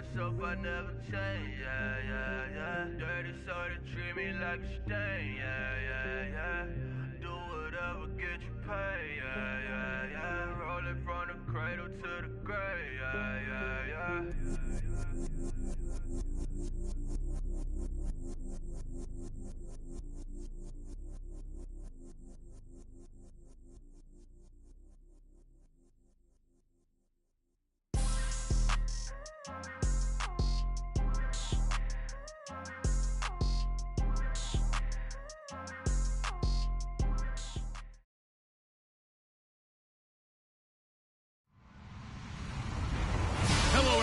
myself, I never change, yeah, yeah, yeah. Dirty soul to treat me like a stain, yeah, yeah, yeah. Do whatever, get you paid, yeah, yeah, yeah. Roll it from the cradle to the grave, yeah, yeah, yeah.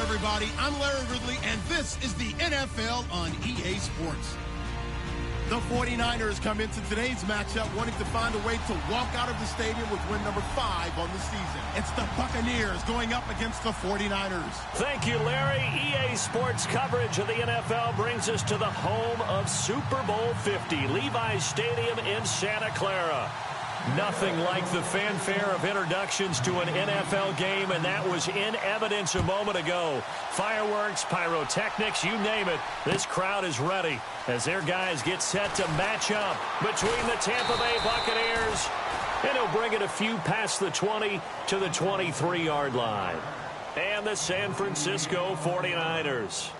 Everybody, I'm Larry Ridley, and this is the NFL on EA Sports. The 49ers come into today's matchup wanting to find a way to walk out of the stadium with win number 5 on the season. It's the Buccaneers going up against the 49ers. Thank you, Larry. EA Sports coverage of the NFL brings us to the home of Super Bowl 50, Levi's Stadium in Santa Clara. Nothing like the fanfare of introductions to an NFL game, and that was in evidence a moment ago. Fireworks, pyrotechnics, you name it. This crowd is ready as their guys get set to match up between the Tampa Bay Buccaneers, and he'll bring it a few past the 20 to the 23-yard line. And the San Francisco 49ers.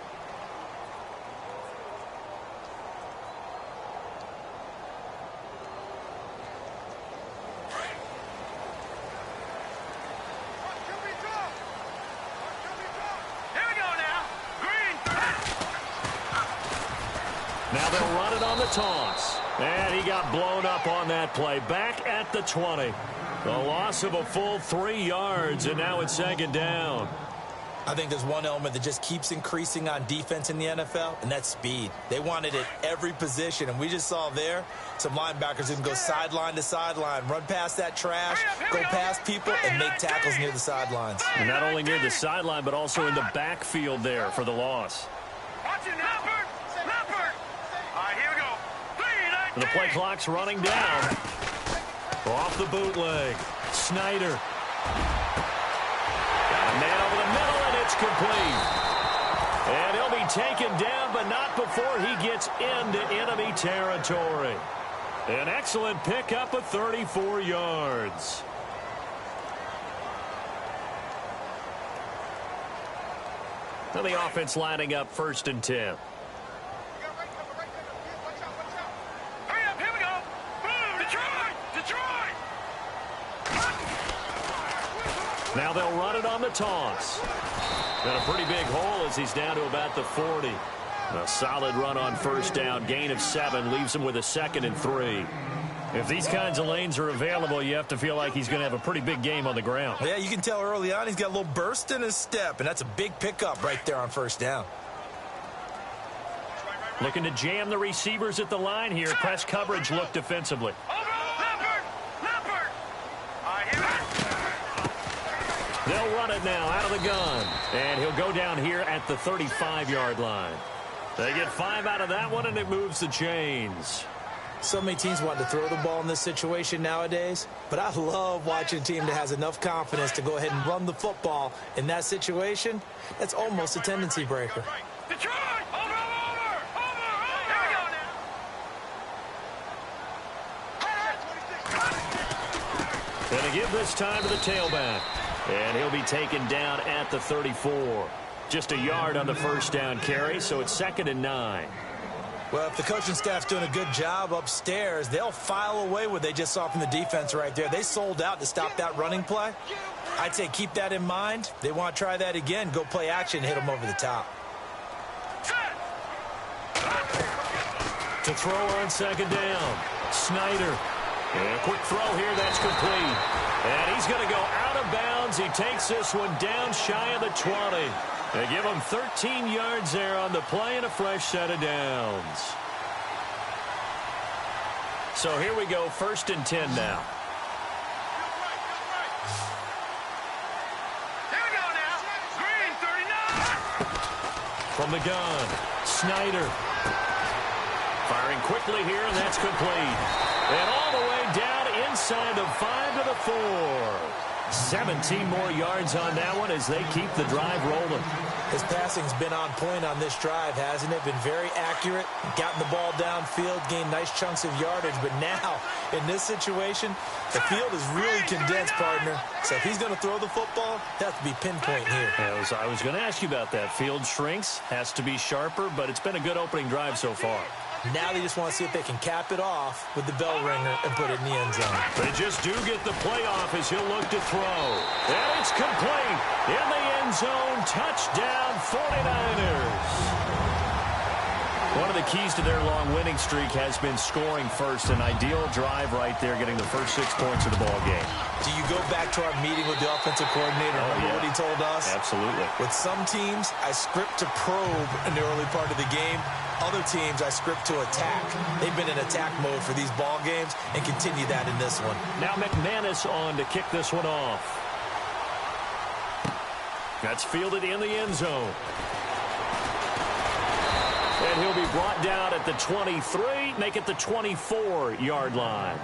Now they'll run it on the toss. And he got blown up on that play. Back at the 20. The loss of a full 3 yards, and now it's second down. I think there's one element that just keeps increasing on defense in the NFL, and that's speed. They want it at every position, and we just saw there some linebackers who can go sideline to sideline, run past that trash, go past people, and make tackles near the sidelines. And not only near the sideline, but also in the backfield there for the loss. The play clock's running down. Off the bootleg. Snyder. Got a man over the middle, and it's complete. And he'll be taken down, but not before he gets into enemy territory. An excellent pickup of 34 yards. Now the offense lining up 1st and 10. Now they'll run it on the toss. Got a pretty big hole as he's down to about the 40. A solid run on 1st down. Gain of 7 leaves him with a 2nd and 3. If these kinds of lanes are available, you have to feel like he's going to have a pretty big game on the ground. Yeah, you can tell early on he's got a little burst in his step, and that's a big pickup right there on 1st down. Looking to jam the receivers at the line here. Press coverage look defensively. They'll run it now out of the gun. And he'll go down here at the 35-yard line. They get 5 out of that one, and it moves the chains. So many teams want to throw the ball in this situation nowadays, but I love watching a team that has enough confidence to go ahead and run the football in that situation. That's almost a tendency breaker. Going to give this time to the tailback. And he'll be taken down at the 34. Just a yard on the 1st down carry, so it's 2nd and 9. Well, if the coaching staff's doing a good job upstairs, they'll file away what they just saw from the defense right there. They sold out to stop that running play. I'd say keep that in mind. They want to try that again. Go play action, hit them over the top. To throw on 2nd down. Snyder. And a quick throw here, that's complete. And he's going to go out of bounds. He takes this one down shy of the 20. They give him 13 yards there on the play and a fresh set of downs. So here we go, 1st and 10 now. Here we go now. Green, 39. From the gun, Snyder. Firing quickly here, and that's complete. And all the way down inside the 5 to the 4. 17 more yards on that one as they keep the drive rolling. His passing's been on point on this drive, hasn't it? Been very accurate, gotten the ball downfield, gained nice chunks of yardage. But now, in this situation, the field is really condensed, partner. So if he's going to throw the football, it has to be pinpoint here. I was going to ask you about that. Field shrinks, has to be sharper, but it's been a good opening drive so far. Now they just want to see if they can cap it off with the bell ringer and put it in the end zone. They just do get the playoff as he'll look to throw. And it's complete. In the end zone, touchdown 49ers. One of the keys to their long winning streak has been scoring first. An ideal drive right there, getting the first 6 points of the ball game. Do you go back to our meeting with the offensive coordinator? Remember what he told us? Absolutely. With some teams, I script to probe in the early part of the game. Other teams, I script to attack. They've been in attack mode for these ball games and continue that in this one. Now McManus on to kick this one off. That's fielded in the end zone. And he'll be brought down at the 23, make it the 24-yard line.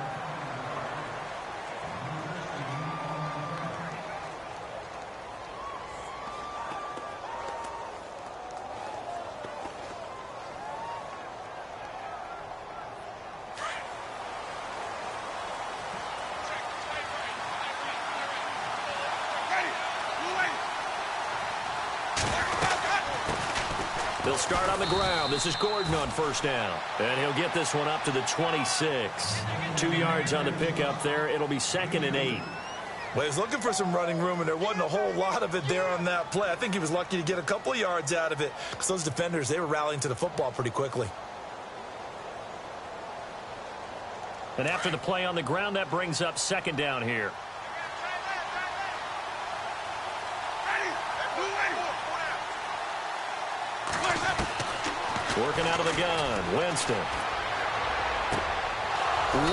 They'll start on the ground. This is Gordon on first down. And he'll get this one up to the 26. 2 yards on the pickup there. It'll be 2nd and 8. Well, he was looking for some running room, and there wasn't a whole lot of it there on that play. I think he was lucky to get a couple of yards out of it because those defenders, they were rallying to the football pretty quickly. And after the play on the ground, that brings up 2nd down here. Working out of the gun, Winston.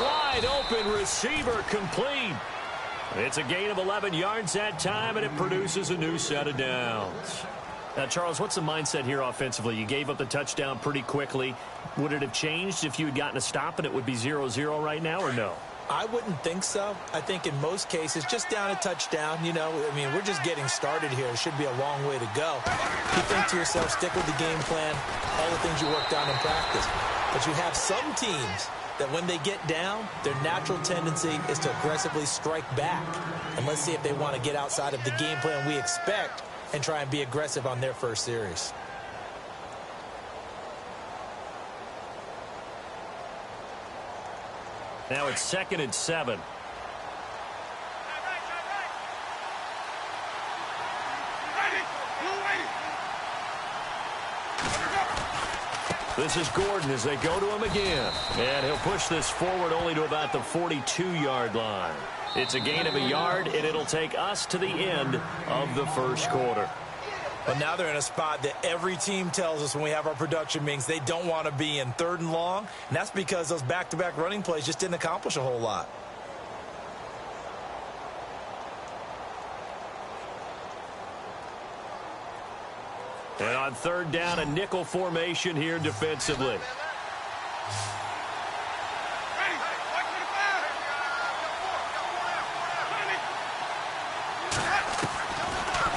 Wide open receiver, complete. It's a gain of 11 yards that time, and it produces a new set of downs. Now, Charles, what's the mindset here offensively? You gave up the touchdown pretty quickly. Would it have changed if you had gotten a stop and it would be 0-0 right now, or no? I wouldn't think so. I think in most cases, just down a touchdown, you know, I mean, we're just getting started here. It should be a long way to go. You think to yourself, stick with the game plan, all the things you worked on in practice. But you have some teams that when they get down, their natural tendency is to aggressively strike back. And let's see if they want to get outside of the game plan we expect and try and be aggressive on their first series. Now it's 2nd and 7. This is Gordon as they go to him again. And he'll push this forward only to about the 42-yard line. It's a gain of a yard, and it'll take us to the end of the first quarter. But now they're in a spot that every team tells us when we have our production meetings they don't want to be in, 3rd and long. And that's because those back-to-back running plays just didn't accomplish a whole lot. And on 3rd down, a nickel formation here defensively.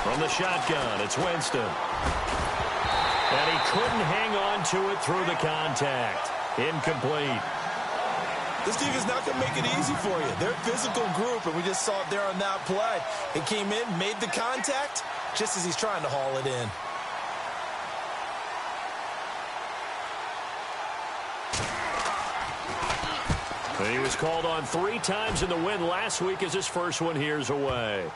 From the shotgun, it's Winston. And he couldn't hang on to it through the contact. Incomplete. This defense is not going to make it easy for you. They're a physical group, and we just saw it there on that play. It came in, made the contact, just as he's trying to haul it in. He was called on 3 times in the win last week as his first one here's away.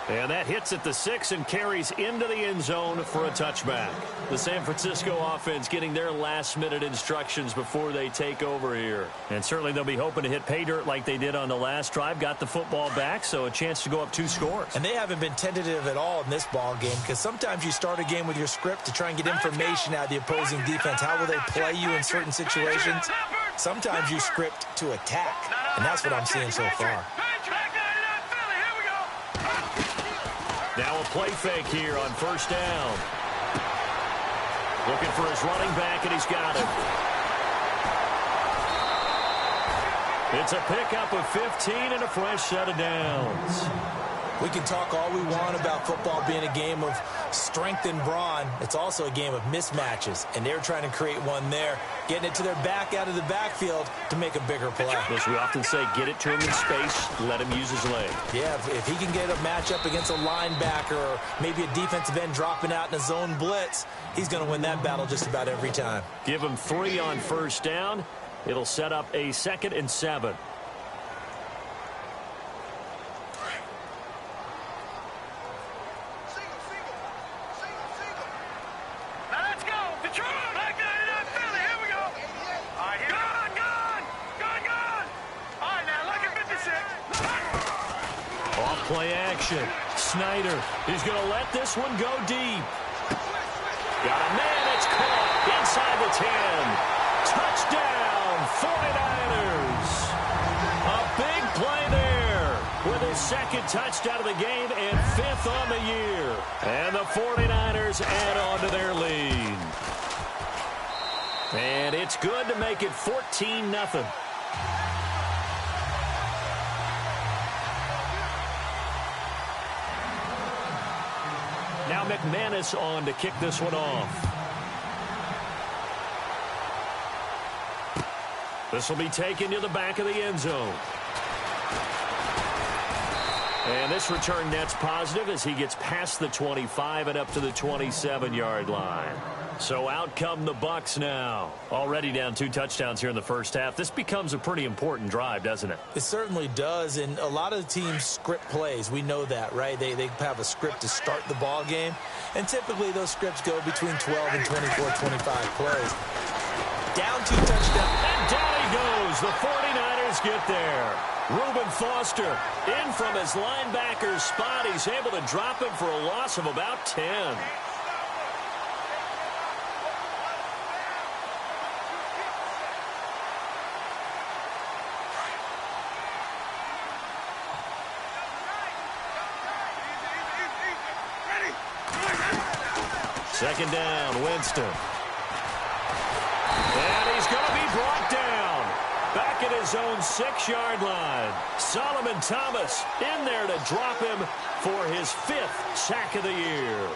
And that hits at the 6 and carries into the end zone for a touchback. The San Francisco offense getting their last-minute instructions before they take over here. And certainly they'll be hoping to hit pay dirt like they did on the last drive. Got the football back, so a chance to go up 2 scores. And they haven't been tentative at all in this ball game because sometimes you start a game with your script to try and get information out of the opposing defense. How will they play you in certain situations? Sometimes you script to attack, and that's what I'm seeing so far. Now a play fake here on 1st down. Looking for his running back, and he's got it. It's a pickup of 15 and a fresh set of downs. We can talk all we want about football being a game of strength and brawn. It's also a game of mismatches, and they're trying to create one there, getting it to their back out of the backfield to make a bigger play. As we often say, get it to him in space, let him use his leg. Yeah, if he can get a matchup against a linebacker or maybe a defensive end dropping out in a zone blitz, he's going to win that battle just about every time. Give him 3 on first down. It'll set up a 2nd and 7. Play action. Snyder is going to let this one go deep. Got a man. It's caught inside the 10. Touchdown, 49ers. A big play there with his 2nd touchdown of the game and 5th on the year. And the 49ers add on to their lead. And it's good to make it 14-0. Now McManus on to kick this one off. This will be taken to the back of the end zone. And this return net's positive as he gets past the 25 and up to the 27-yard line. So out come the Bucs now. Already down 2 touchdowns here in the first half. This becomes a pretty important drive, doesn't it? It certainly does, and a lot of the teams script plays. We know that, right? They have a script to start the ball game, and typically those scripts go between 12 and 24, 25 plays. Down 2 touchdowns. And down he goes. The 49ers get there. Reuben Foster in from his linebacker spot. He's able to drop him for a loss of about 10. Second down, Winston. And he's going to be brought down. Back at his own 6-yard line. Solomon Thomas in there to drop him for his 5th sack of the year.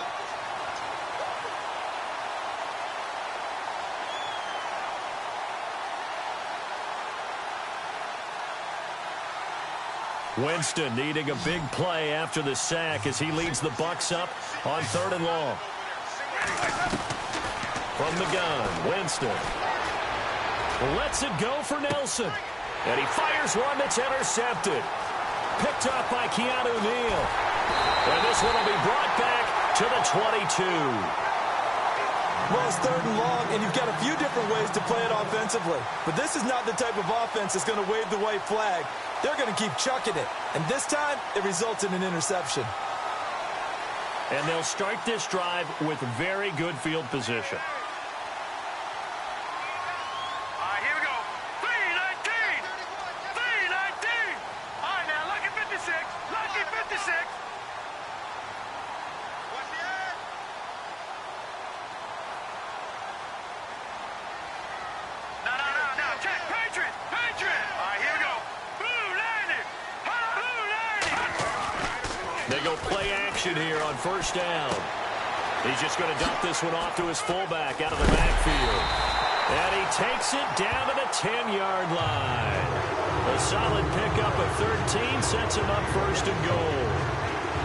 Winston needing a big play after the sack as he leads the Bucs up on 3rd and long. From the gun, Winston lets it go for Nelson. And he fires one that's intercepted. Picked up by Keanu Neal. And this one will be brought back to the 22. Well, it's 3rd and long, and you've got a few different ways to play it offensively. But this is not the type of offense that's going to wave the white flag. They're going to keep chucking it. And this time, it results in an interception. And they'll start this drive with very good field position. Here we go. 3-19. 3-19. All right, now, lucky 56. Lucky 56. No. Check. Patriot. All right, here we go. Blue 90. They go play action here on first down. He's just going to dump this one off to his fullback out of the backfield. And he takes it down to the 10-yard line. A solid pickup of 13 sets him up 1st and goal.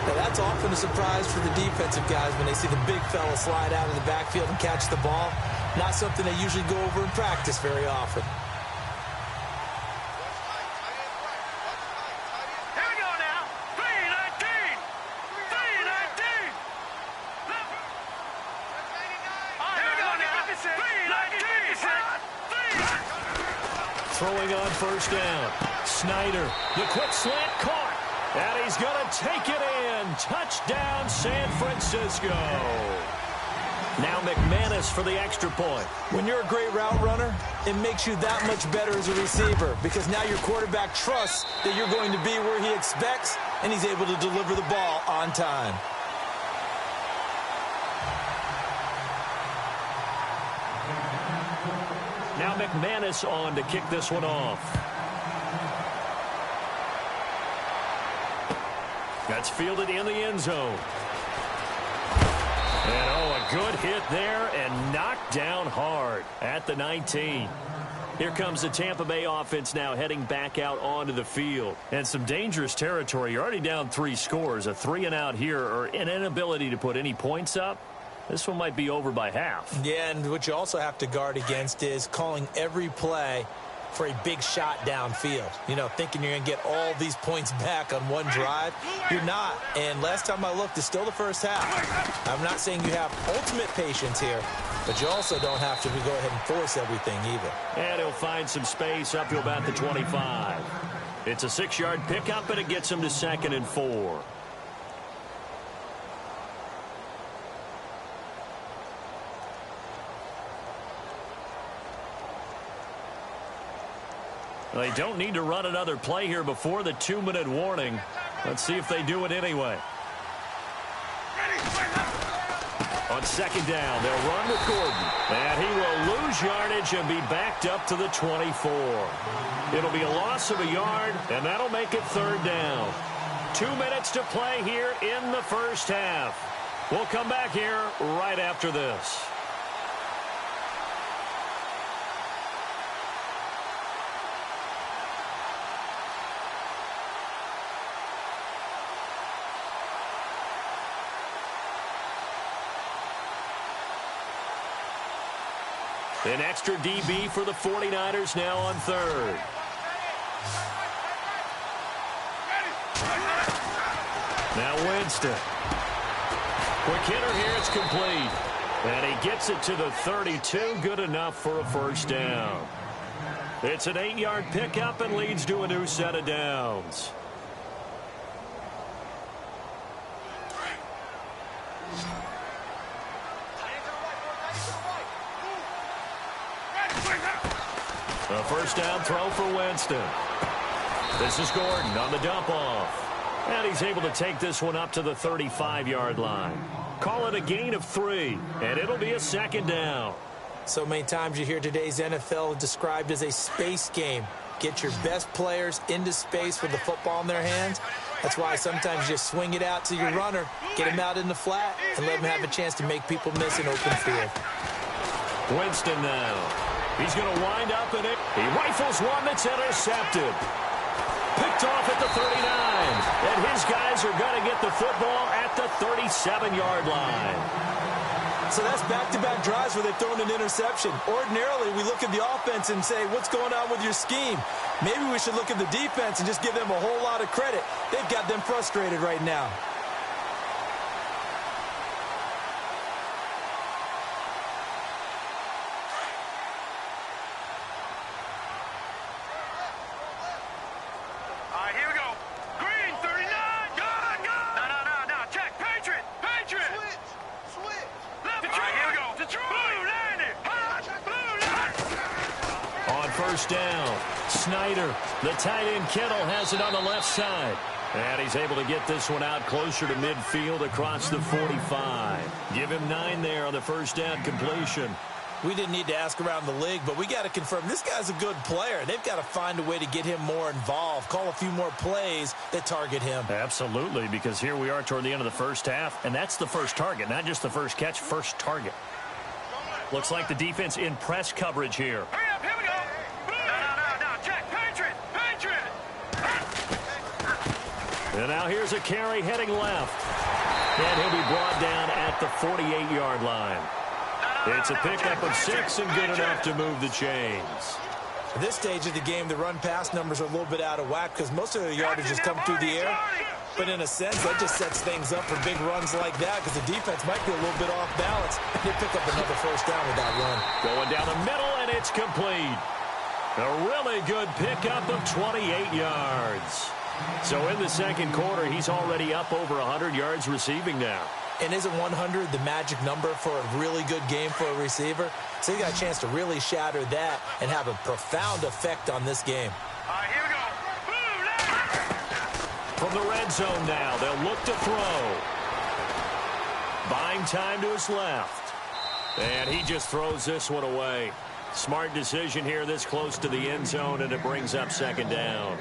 Now, that's often a surprise for the defensive guys when they see the big fella slide out of the backfield and catch the ball. Not something they usually go over in practice very often. Throwing on first down. Snyder, the quick slant caught. And he's going to take it in. Touchdown, San Francisco. Now McManus for the extra point. When you're a great route runner, it makes you that much better as a receiver because now your quarterback trusts that you're going to be where he expects, and he's able to deliver the ball on time. Now McManus on to kick this one off. That's fielded in the end zone. And, a good hit there and knocked down hard at the 19. Here comes the Tampa Bay offense now heading back out onto the field. And some dangerous territory. You're already down 3 scores. A 3-and-out here or an inability to put any points up. This one might be over by half. Yeah, and what you also have to guard against is calling every play for a big shot downfield. Thinking you're going to get all these points back on one drive. You're not. And last time I looked, it's still the first half. I'm not saying you have ultimate patience here, but you also don't have to go ahead and force everything either. And he'll find some space up to about the 25. It's a 6-yard pickup, and it gets him to 2nd and 4. They don't need to run another play here before the 2-minute warning. Let's see if they do it anyway. On 2nd down, they'll run with Gordon. And he will lose yardage and be backed up to the 24. It'll be a loss of a yard, and that'll make it 3rd down. 2 minutes to play here in the first half. We'll come back here right after this. An extra DB for the 49ers now on 3rd. Now Winston. Quick hitter here, it's complete. And he gets it to the 32, good enough for a 1st down. It's an 8-yard pickup and leads to a new set of downs. A 1st down throw for Winston. This is Gordon on the dump off. And he's able to take this one up to the 35-yard line. Call it a gain of 3, and it'll be a 2nd down. So many times you hear today's NFL described as a space game. Get your best players into space with the football in their hands. That's why sometimes you just swing it out to your runner, get him out in the flat, and let him have a chance to make people miss an open field. Winston now. He's going to wind up in it. He rifles one that's intercepted. Picked off at the 39. And his guys are going to get the football at the 37-yard line. So that's back-to-back drives where they've thrown an interception. Ordinarily, we look at the offense and say, what's going on with your scheme? Maybe we should look at the defense and just give them a whole lot of credit. They've got them frustrated right now. Down. Snyder, the tight end Kittle, has it on the left side. And he's able to get this one out closer to midfield across the 45. Give him 9 there on the 1st down completion. We didn't need to ask around the league, but we got to confirm this guy's a good player. They've got to find a way to get him more involved, call a few more plays that target him. Absolutely, because here we are toward the end of the first half, and that's the first target, not just the first catch, first target. Looks like the defense in press coverage here. Hurry up, here we go. And now here's a carry heading left. And he'll be brought down at the 48-yard line. It's a pickup of 6 and good enough to move the chains. At this stage of the game, the run-pass numbers are a little bit out of whack because most of the yardage has come through the air. But in a sense, that just sets things up for big runs like that because the defense might be a little bit off balance. They pick up another 1st down with that run. Going down the middle, and it's complete. A really good pickup of 28 yards. So in the 2nd quarter, he's already up over 100 yards receiving now. And isn't 100 the magic number for a really good game for a receiver? So you got a chance to really shatter that and have a profound effect on this game. All right, here we go. From the red zone now, they'll look to throw. Buying time to his left. And he just throws this one away. Smart decision here this close to the end zone, and it brings up 2nd down.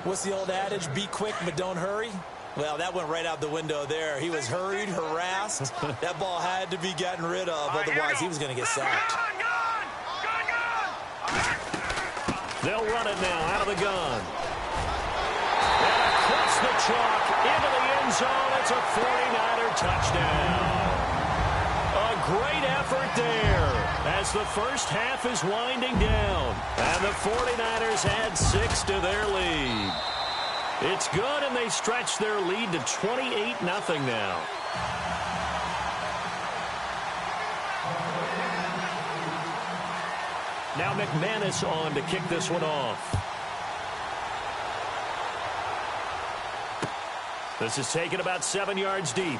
What's the old adage? Be quick, but don't hurry. Well, that went right out the window there. He was hurried, harassed. That ball had to be gotten rid of, otherwise he was going to get sacked. They'll run it now out of the gun. And across the chalk into the end zone. It's a 49er touchdown. A great effort there as the first half is winding down. And the 49ers add 6 to their lead. It's good, and they stretch their lead to 28-0 now. Now McManus on to kick this one off. This is taken about 7 yards deep.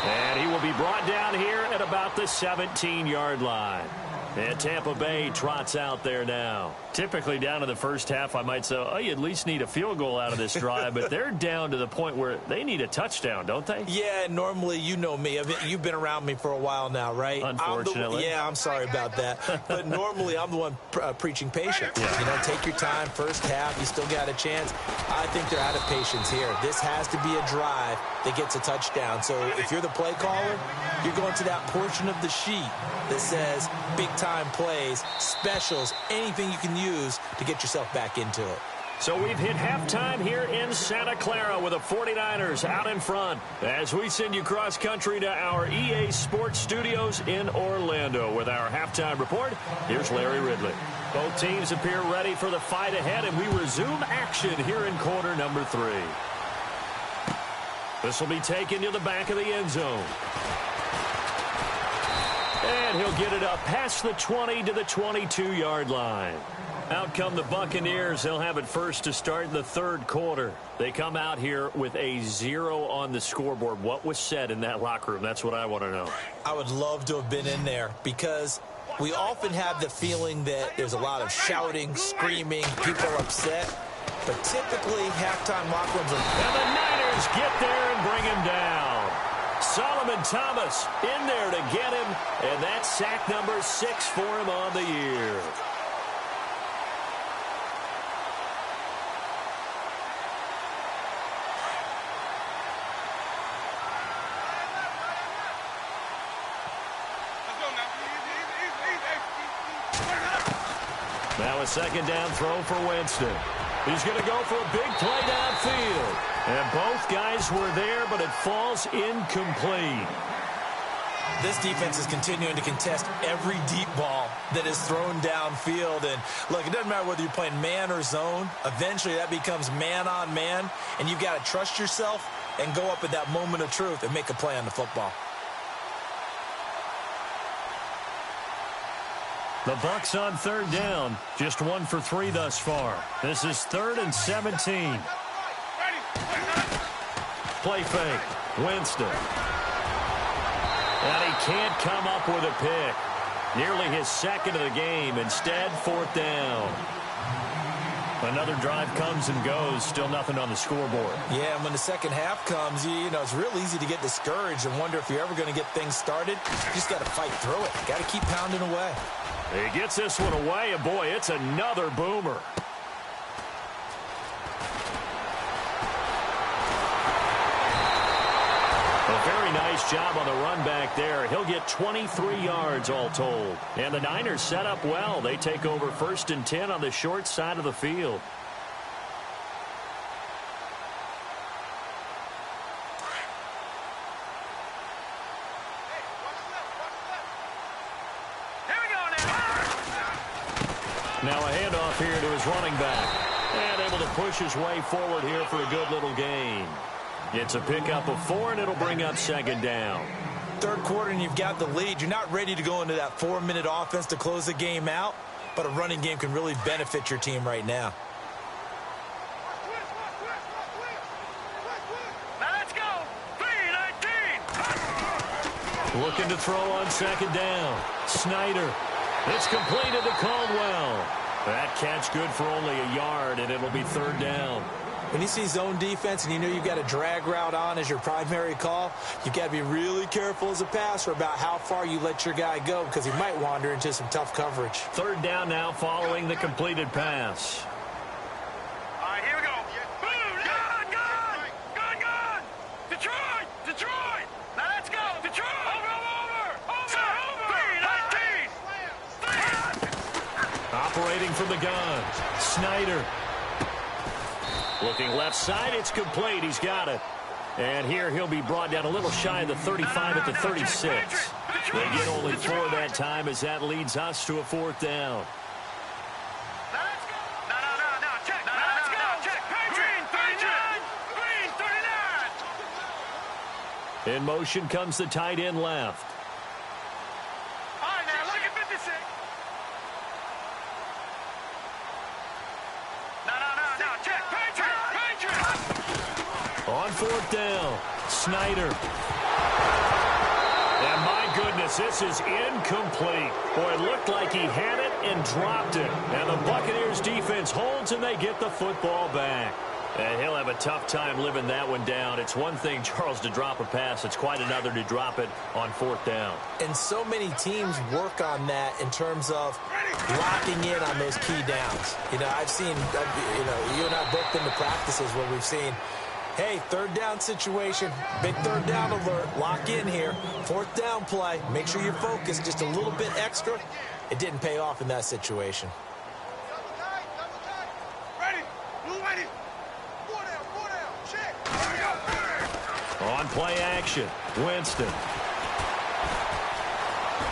And he will be brought down here at about the 17-yard line. And Tampa Bay trots out there now. Typically down to the first half, I might say, oh, you at least need a field goal out of this drive. But they're down to the point where they need a touchdown, don't they? Yeah, normally, you know me. You've been around me for a while now, right? Unfortunately. I'm sorry about that. But normally, I'm the one preaching patience. Yeah. You know, take your time, first half, you still got a chance. I think they're out of patience here. This has to be a drive that gets a touchdown. So if you're the play caller, you're going to that portion of the sheet that says big-time plays, specials, anything you can use to get yourself back into it. So we've hit halftime here in Santa Clara with the 49ers out in front as we send you cross-country to our EA Sports Studios in Orlando with our halftime report. Here's Larry Ridley. Both teams appear ready for the fight ahead, and we resume action here in quarter number 3. This will be taken to the back of the end zone. And he'll get it up past the 20 to the 22-yard line. Out come the Buccaneers. They'll have it first to start in the third quarter. They come out here with a 0 on the scoreboard. What was said in that locker room? That's what I want to know. I would love to have been in there because we often have the feeling that there's a lot of shouting, screaming, people upset. But typically, halftime locker rooms are... And the Niners get there and bring him down. Solomon Thomas in there to get him, and that's sack number 6 for him on the year. Now a second down throw for Winston. He's going to go for a big play downfield. And both guys were there, but it falls incomplete. This defense is continuing to contest every deep ball that is thrown downfield. And, look, it doesn't matter whether you're playing man or zone. Eventually, that becomes man on man. And you've got to trust yourself and go up at that moment of truth and make a play on the football. The Bucs on third down. Just 1 for 3 thus far. This is 3rd and 17. Play fake. Winston. And he can't come up with a pick. Nearly his second of the game. Instead, 4th down. Another drive comes and goes. Still nothing on the scoreboard. Yeah, and when the second half comes, you know, it's real easy to get discouraged and wonder if you're ever going to get things started. You just got to fight through it. Got to keep pounding away. He gets this one away, and boy, it's another boomer. A very nice job on the run back there. He'll get 23 yards all told. And the Niners set up well. They take over 1st and 10 on the short side of the field. Now a handoff here to his running back. And able to push his way forward here for a good little gain. It's a pickup of 4, and it'll bring up 2nd down. Third quarter, and you've got the lead. You're not ready to go into that 4-minute offense to close the game out, but a running game can really benefit your team right now. Now let's go. 3-19. Looking to throw on 2nd down. Snyder. It's completed to Caldwell. That catch good for only a yard, and it'll be 3rd down. When you see zone defense and you know you've got a drag route on as your primary call, you've got to be really careful as a passer about how far you let your guy go because he might wander into some tough coverage. 3rd down now following the completed pass. All right, here we go. Boom, go, go! operating from the gun. Snyder. Looking left side, it's complete. He's got it. And here he'll be brought down a little shy of the 35 at the 36. They get only 4 that time as that leads us to a 4th down. In motion comes the tight end left. All right, now look at 56. No, check. Patriot. On 4th down, Snyder. And my goodness, this is incomplete. Boy, it looked like he had it and dropped it. And the Buccaneers defense holds and they get the football back. And he'll have a tough time living that one down. It's one thing, Charles, to drop a pass. It's quite another to drop it on 4th down. And so many teams work on that in terms of locking in on those key downs. You know, I've seen, you and I both been to practices where we've seen, hey, 3rd down situation, big 3rd down alert, lock in here, 4th down play, make sure you're focused just a little bit extra. It didn't pay off in that situation. On play action, Winston.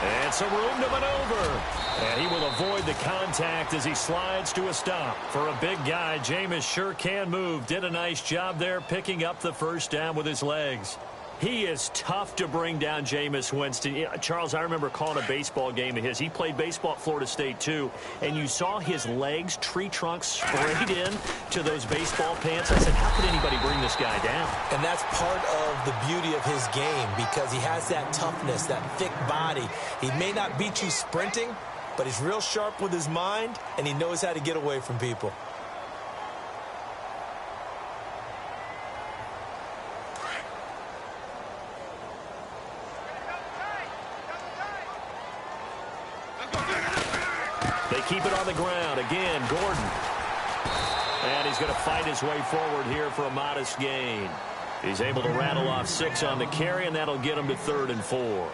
And some room to maneuver. And he will avoid the contact as he slides to a stop. For a big guy, Jameis sure can move. Did a nice job there picking up the 1st down with his legs. He is tough to bring down, Jameis Winston. Yeah, Charles, I remember calling a baseball game of his. He played baseball at Florida State, too. And you saw his legs, tree trunks, sprayed in to those baseball pants. I said, how could anybody bring this guy down? And that's part of the beauty of his game because he has that toughness, that thick body. He may not beat you sprinting, but he's real sharp with his mind, and he knows how to get away from people. They keep it on the ground. Again, Gordon. And he's going to fight his way forward here for a modest gain. He's able to rattle off 6 on the carry, and that'll get him to 3rd and 4.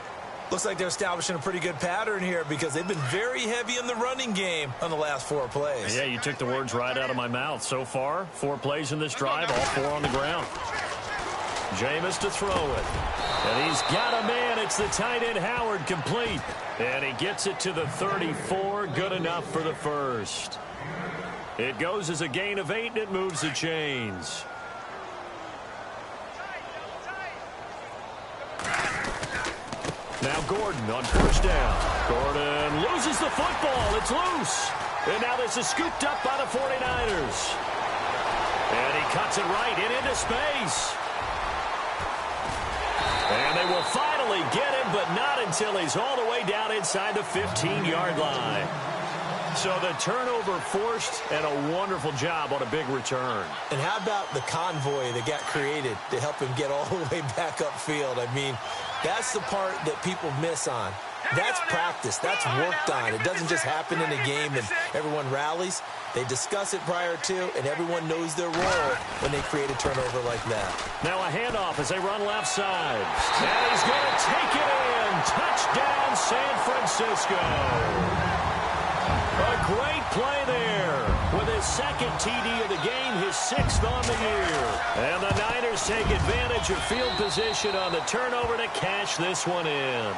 Looks like they're establishing a pretty good pattern here because they've been very heavy in the running game on the last 4 plays. Yeah, you took the words right out of my mouth. So far, 4 plays in this drive, all 4 on the ground. Jameis to throw it. And he's got a man. It's the tight end Howard, complete. And he gets it to the 34. Good enough for the 1st. It goes as a gain of 8, and it moves the chains. Now Gordon on 1st down. Gordon loses the football. It's loose. And now this is scooped up by the 49ers. And he cuts it right into space. And they will finally get him, but not until he's all the way down inside the 15-yard line. So the turnover forced, and a wonderful job on a big return. And how about the convoy that got created to help him get all the way back upfield? I mean, that's the part that people miss on. That's practice. That's worked on. It doesn't just happen in a game and everyone rallies. They discuss it prior to, and everyone knows their role when they create a turnover like that. Now a handoff as they run left side. And he's going to take it in. Touchdown, San Francisco. A great play there. With his 2nd TD of the game, his 6th on the year. And the Niners take advantage of field position on the turnover to cash this one in.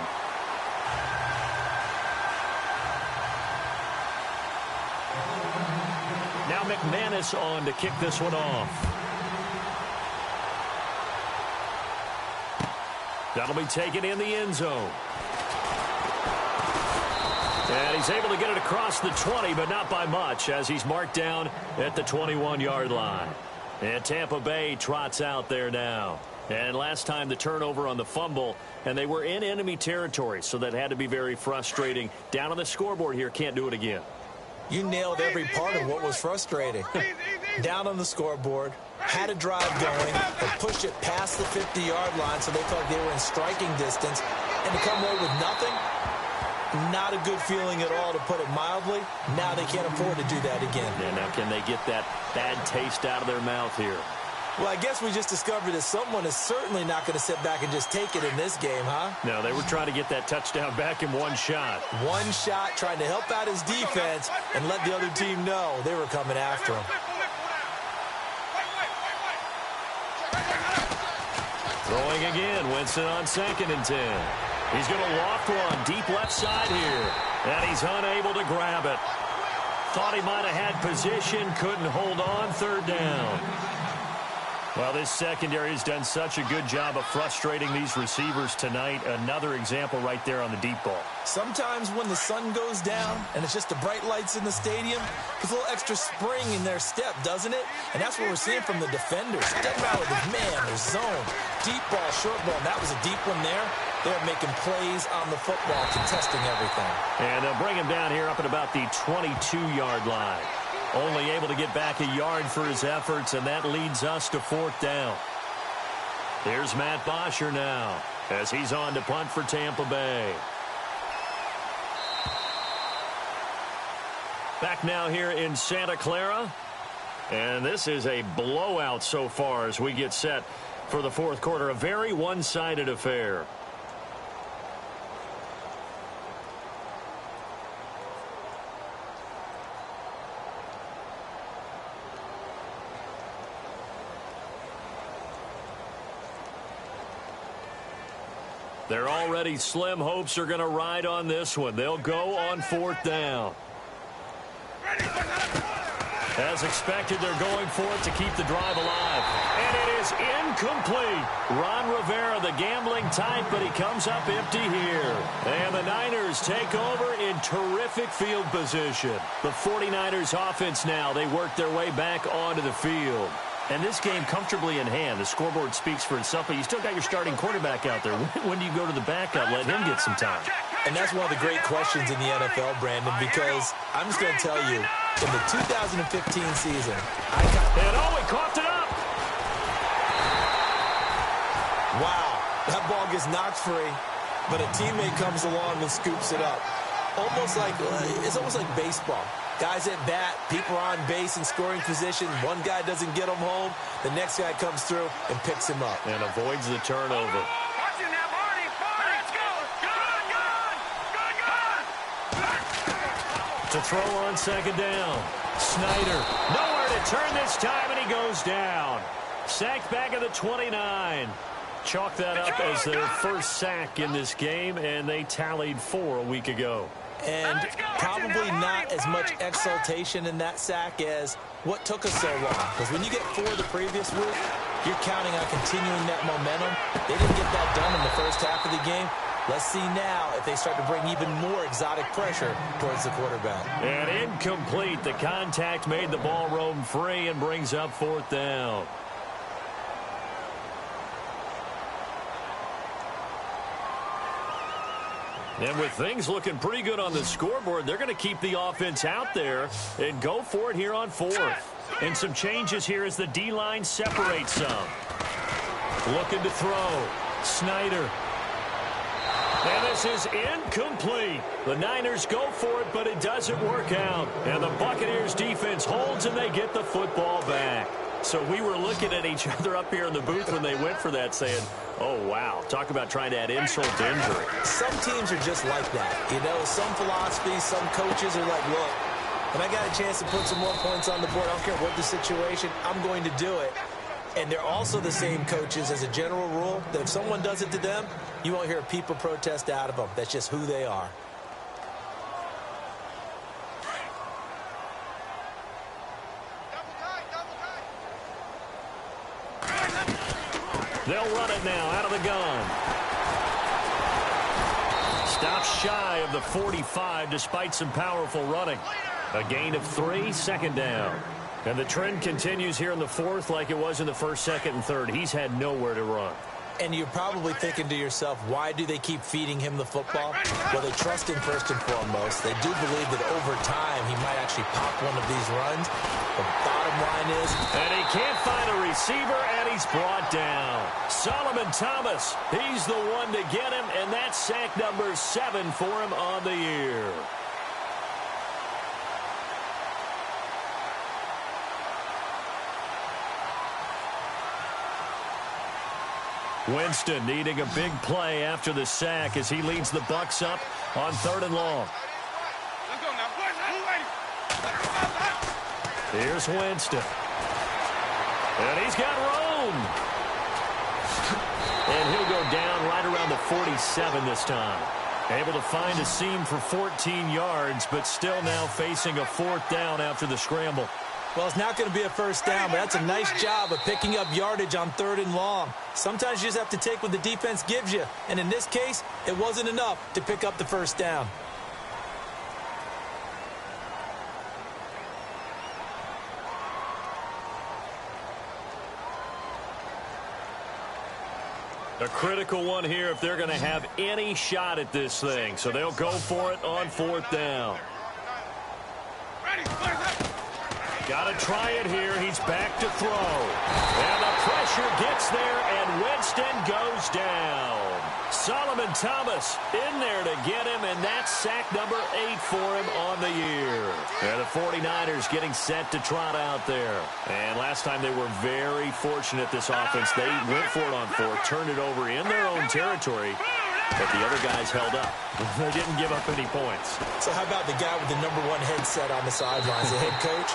Now McManus on to kick this one off. That'll be taken in the end zone. And he's able to get it across the 20, but not by much, as he's marked down at the 21-yard line. And Tampa Bay trots out there now. And last time the turnover on the fumble, and they were in enemy territory, so that had to be very frustrating. Down on the scoreboard here, can't do it again. You nailed every part of what was frustrating. Down on the scoreboard, had a drive going, and pushed it past the 50-yard line so they felt they were in striking distance, and to come away with nothing, not a good feeling at all, to put it mildly. Now they can't afford to do that again. Yeah, now can they get that bad taste out of their mouth here? Well, I guess we just discovered that someone is certainly not going to sit back and just take it in this game, huh? No, they were trying to get that touchdown back in one shot. One shot, trying to help out his defense and let the other team know they were coming after him. Throwing again, Winston on 2nd and 10. He's going to loft one deep left side here, and he's unable to grab it. Thought he might have had position, couldn't hold on, 3rd down. Well, this secondary has done such a good job of frustrating these receivers tonight. Another example right there on the deep ball. Sometimes when the sun goes down and it's just the bright lights in the stadium, there's a little extra spring in their step, doesn't it? And that's what we're seeing from the defenders. It doesn't matter whether it's man or zone. Deep ball, short ball. And that was a deep one there. They're making plays on the football, contesting everything. And they'll bring him down here up at about the 22-yard line. Only able to get back a yard for his efforts, and that leads us to 4th down. Here's Matt Bosher now as he's on to punt for Tampa Bay. Back now here in Santa Clara. And this is a blowout so far as we get set for the 4th quarter. A very one-sided affair. They're already slim hopes are going to ride on this one. They'll go on 4th down. As expected, they're going for it to keep the drive alive. And it is incomplete. Ron Rivera, the gambling type, but he comes up empty here. And the Niners take over in terrific field position. The 49ers offense now, they work their way back onto the field. And this game comfortably in hand. The scoreboard speaks for itself, but you still got your starting quarterback out there. When do you go to the backup, let him get some time? And that's one of the great questions in the NFL, Brandon, because I'm just going to tell you, in the 2015 season, he coughed it up. Wow, that ball gets knocked free, but a teammate comes along and scoops it up. It's almost like baseball. Guys at bat, people are on base in scoring position. One guy doesn't get him home. The next guy comes through and picks him up. And avoids the turnover. To throw on 2nd down. Snyder, nowhere to turn this time, and he goes down. Sacked back at the 29. Chalk that up as their first sack in this game, and they tallied 4 a week ago. And probably not as much exultation in that sack as what took us so long. Because when you get 4 the previous week, you're counting on continuing that momentum. They didn't get that done in the first half of the game. Let's see now if they start to bring even more exotic pressure towards the quarterback. And incomplete. The contact made the ball roam free and brings up 4th down. And with things looking pretty good on the scoreboard, they're going to keep the offense out there and go for it here on 4th. And some changes here as the D-line separates some. Looking to throw. Snyder. And this is incomplete. The Niners go for it, but it doesn't work out. And the Buccaneers defense holds, and they get the football back. So we were looking at each other up here in the booth when they went for that, saying, oh, wow, talk about trying to add insult to injury. Some teams are just like that. You know, some philosophies, some coaches are like, look, when I got a chance to put some more points on the board, I don't care what the situation, I'm going to do it. And they're also the same coaches as a general rule that if someone does it to them, you won't hear people protest out of them. That's just who they are. They'll run it now out of the gun. Stops shy of the 45 despite some powerful running. A gain of 3, 2nd down. And the trend continues here in the 4th like it was in the 1st, 2nd, and 3rd. He's had nowhere to run. And you're probably thinking to yourself, why do they keep feeding him the football? Well, they trust him first and foremost. They do believe that over time he might actually pop one of these runs. The bottom line is... And he can't find a receiver, and he's brought down. Solomon Thomas, he's the one to get him, and that's sack number 7 for him on the year. Winston needing a big play after the sack as he leads the Bucs up on 3rd and long. Here's Winston. And he's got room. And he'll go down right around the 47 this time. Able to find a seam for 14 yards, but still now facing a 4th down after the scramble. Well, it's not going to be a first down, but that's a nice job of picking up yardage on 3rd and long. Sometimes you just have to take what the defense gives you. And in this case, it wasn't enough to pick up the first down. A critical one here if they're going to have any shot at this thing. So they'll go for it on 4th down. Got to try it here. He's back to throw. And the pressure gets there, and Winston goes down. Solomon Thomas in there to get him, and that's sack number 8 for him on the year. And the 49ers getting set to trot out there. And last time they were very fortunate, this offense. They went for it on 4th, turned it over in their own territory, but the other guys held up. They didn't give up any points. So how about the guy with the #1 headset on the sidelines, the head coach?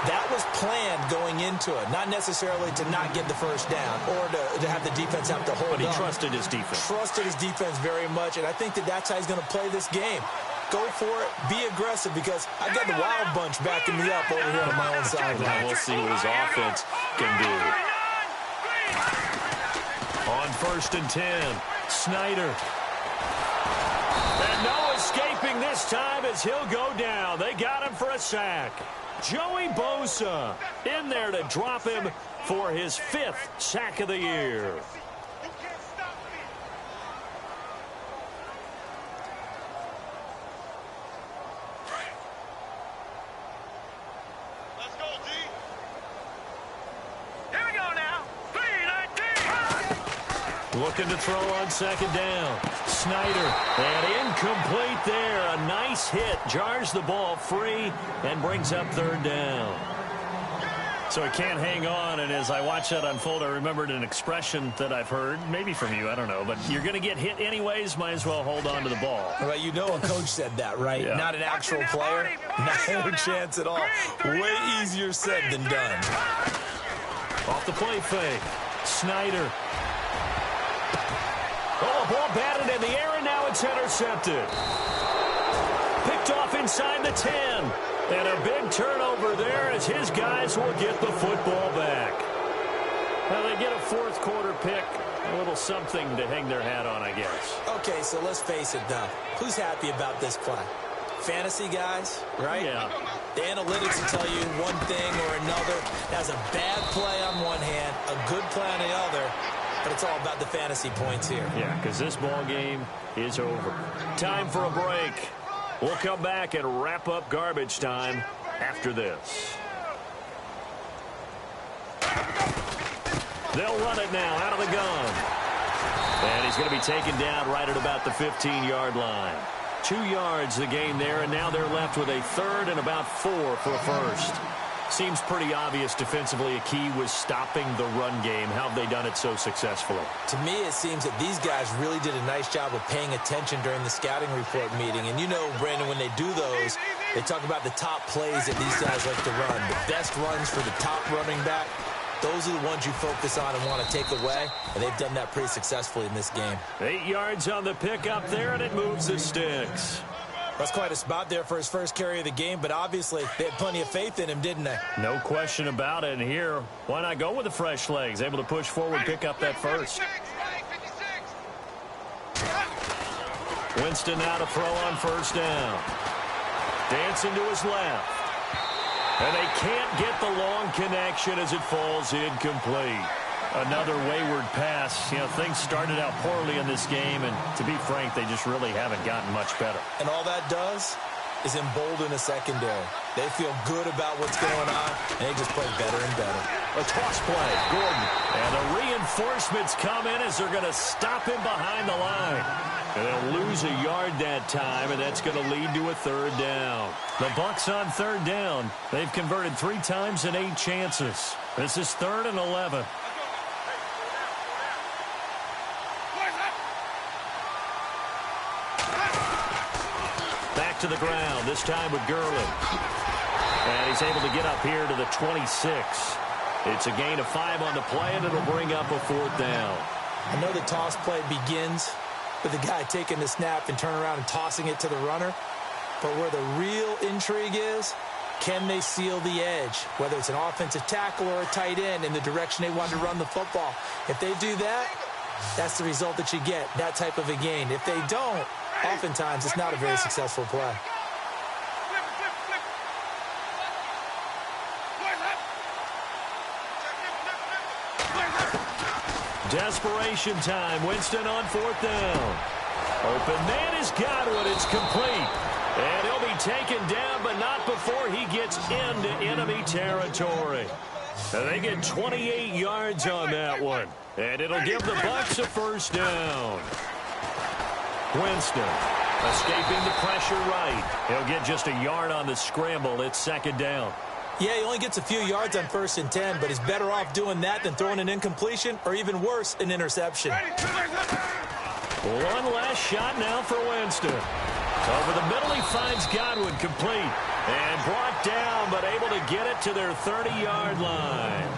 That was planned going into it, not necessarily to not get the first down or to have the defense have to hold But he up. trusted his defense. Trusted his defense very much, and I think that's how he's going to play this game. Go for it, be aggressive, because I got the Wild Bunch backing me up over here on my own sideline. We'll see what his offense can do. On 1st and 10, Snyder. And no escaping this time as he'll go down. They got him for a sack. Joey Bosa in there to drop him for his 5th sack of the year. Let's go, D. Here we go now. 3-19. Looking to throw on 2nd down. Snyder, and incomplete there. A nice hit, jars the ball free, and brings up 3rd down. So he can't hang on, and as I watch that unfold, I remembered an expression that I've heard, maybe from you, I don't know, but you're going to get hit anyways, might as well hold on to the ball. Well, you know a coach said that, right? Yeah. Not an actual player. No chance at all. Way easier said than done. Off the play fake. Snyder. Oh, ball batted in the air, and now it's intercepted. Picked off inside the 10. And a big turnover there as his guys will get the football back. Well, they get a 4th quarter pick. A little something to hang their hat on, I guess. Okay, so let's face it, though. Who's happy about this play? Fantasy guys, right? Yeah. The analytics will tell you one thing or another. That's a bad play on one hand, a good play on the other. But it's all about the fantasy points here. Yeah, because this ball game is over. Time for a break. We'll come back and wrap up garbage time after this. They'll run it now out of the gun. And he's going to be taken down right at about the 15-yard line. 2 yards the gain there, and now they're left with a 3rd and about 4 for a first. Seems pretty obvious defensively a key was stopping the run game. How have they done it so successfully? To me, it seems that these guys really did a nice job of paying attention during the scouting report meeting. And you know, Brandon, when they do those, they talk about the top plays that these guys like to run. The best runs for the top running back, those are the ones you focus on and want to take away. And they've done that pretty successfully in this game. 8 yards on the pickup there, and it moves the sticks. That's quite a spot there for his first carry of the game, but obviously they had plenty of faith in him, didn't they? No question about it. And here, why not go with the fresh legs? Able to push forward, pick up that first. Winston now to throw on 1st down. Dancing to his left. And they can't get the long connection as it falls incomplete. Another wayward pass. You know, things started out poorly in this game, and to be frank, they just really haven't gotten much better. And all that does is embolden a secondary. They feel good about what's going on, and they just play better and better. A toss play, Gordon. And the reinforcements come in as they're going to stop him behind the line. And they'll lose a yard that time, and that's going to lead to a 3rd down. The Bucs on 3rd down. They've converted 3 times in 8 chances. This is 3rd and 11. to the ground, this time with Gurley. And he's able to get up here to the 26. It's a gain of 5 on the play, and it'll bring up a 4th down. I know the toss play begins with the guy taking the snap and turning around and tossing it to the runner. But where the real intrigue is, can they seal the edge, whether it's an offensive tackle or a tight end, in the direction they want to run the football? If they do that, that's the result that you get, that type of a gain. If they don't, oftentimes it's not a very successful play. Desperation time. Winston on 4th down. Open man is Godwin. It's complete. And he'll be taken down, but not before he gets into enemy territory. And they get 28 yards on that one. And it'll give the Bucs a 1st down. Winston escaping the pressure right. He'll get just a yard on the scramble. It's 2nd down. Yeah, he only gets a few yards on 1st and 10, but he's better off doing that than throwing an incompletion or, even worse, an interception. One last shot now for Winston. Over the middle, he finds Godwin complete. And brought down, but able to get it to their 30-yard line.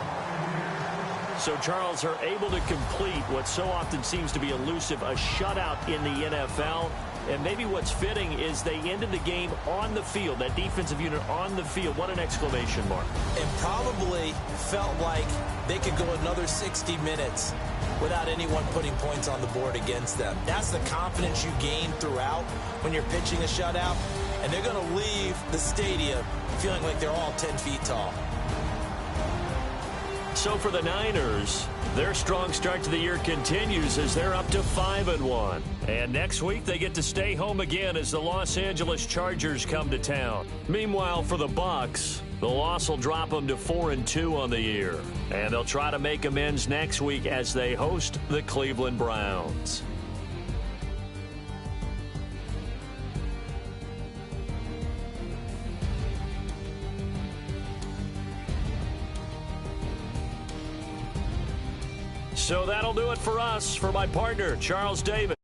So, Charles, are able to complete what so often seems to be elusive, a shutout in the NFL. And maybe what's fitting is they ended the game on the field, that defensive unit on the field. What an exclamation mark. And probably felt like they could go another 60 minutes without anyone putting points on the board against them. That's the confidence you gain throughout when you're pitching a shutout. And they're going to leave the stadium feeling like they're all 10 feet tall. So for the Niners, their strong start to the year continues as they're up to 5-1. And next week they get to stay home again as the Los Angeles Chargers come to town. Meanwhile, for the Bucs, the loss will drop them to 4-2 on the year. And they'll try to make amends next week as they host the Cleveland Browns. So that'll do it for us. For my partner, Charles Davis.